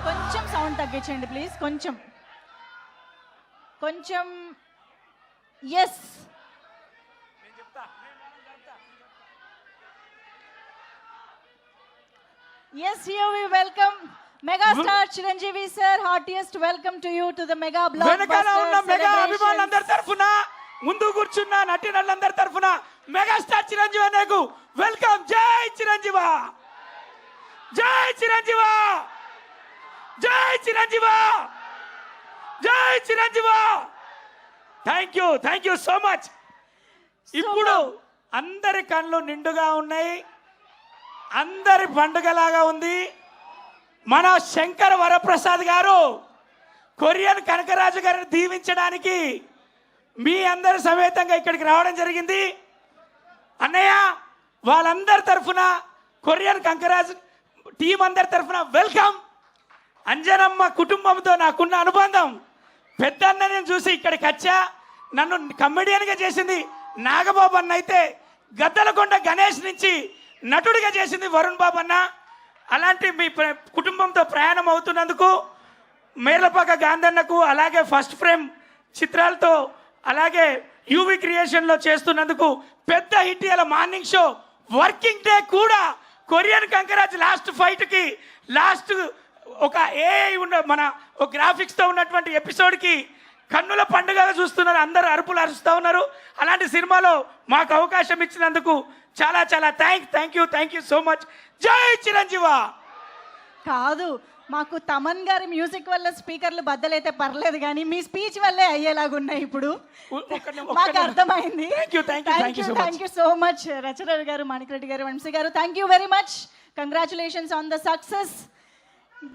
కొంచెం సౌండ్ తగ్గించండి ప్లీజ్, కొంచెం కొంచెం. Yes, yes, here we welcome megastar Chiranjeevi sir. Heartiest welcome to you to the mega వెనకాల ఉన్న blockbuster మెగా celebrations. అభిమానులందరి తరఫున, ముందు కూర్చున్న నటీనటులందరి తరఫున మెగాస్టార్ చిరంజీవి అన్నకు వెల్కమ్. జై చిరంజీవ, జై చిరంజీవ, జై చిరంజీవ, జై Chiranjeeva. Thank you so much. ఇప్పుడు అందరి కళ్ళు నిండుగా ఉన్నాయి, అందరి పండుగలాగా ఉంది. మన శంకర్ వరప్రసాద్ గారు కొరియన్ కనకరాజు గారిని దీవించడానికి మీ అందరి సమేతంగా ఇక్కడికి రావడం జరిగింది. అన్నయ్య, వాళ్ళందరి తరఫున, కొరియన్ కనకరాజు టీం అందరి తరఫున వెల్కమ్. అంజనమ్మ కుటుంబంతో నాకున్న అనుబంధం, పెద్దన్నని చూసి ఇక్కడికి వచ్చా. నన్ను కమెడియన్గా చేసింది నాగబాబు అన్న, అయితే గద్దలకొండ గణేష్ నుంచి నటుడిగా చేసింది వరుణ్ బాబు అన్న. అలాంటి మీ కుటుంబంతో ప్రయాణం అవుతున్నందుకు మేర్లపాక గాంధన్నకు, అలాగే ఫస్ట్ ఫ్రేమ్ చిత్రాలతో, అలాగే యూవి క్రియేషన్లో చేస్తున్నందుకు, పెద్ద హిట్ ఇయాల మార్నింగ్ షో వర్కింగ్ డే కూడా కొరియన్ కంకరాజ్ లాస్ట్ ఫైట్కి, లాస్ట్ ఒక ఏఐ ఉన్న మన ఒక గ్రాఫిక్స్తో ఉన్నటువంటి ఎపిసోడ్కి కన్నుల పండుగగా చూస్తున్నారు, అందరూ అరుపులు అరుస్తూ ఉన్నారు. అలాంటి సినిమాలో మాకు అవకాశం ఇచ్చినందుకు చాలా చాలా థ్యాంక్ యూ సో మచ్. జై చిరంజీవ. కాదు, మాకు తమన్ గారి మ్యూజిక్ వల్ల స్పీకర్లు బద్దలైతే పర్లేదు, కానీ మీ స్పీచ్ వల్లే అయ్యేలాగున్నాయి ఇప్పుడు. మాకు అర్థమైంది. థ్యాంక్ యూ సో మచ్ రచన గారు, మాణిక్ రెడ్డి గారు, వంశీ గారు. Thank you very much. Congratulations on the success.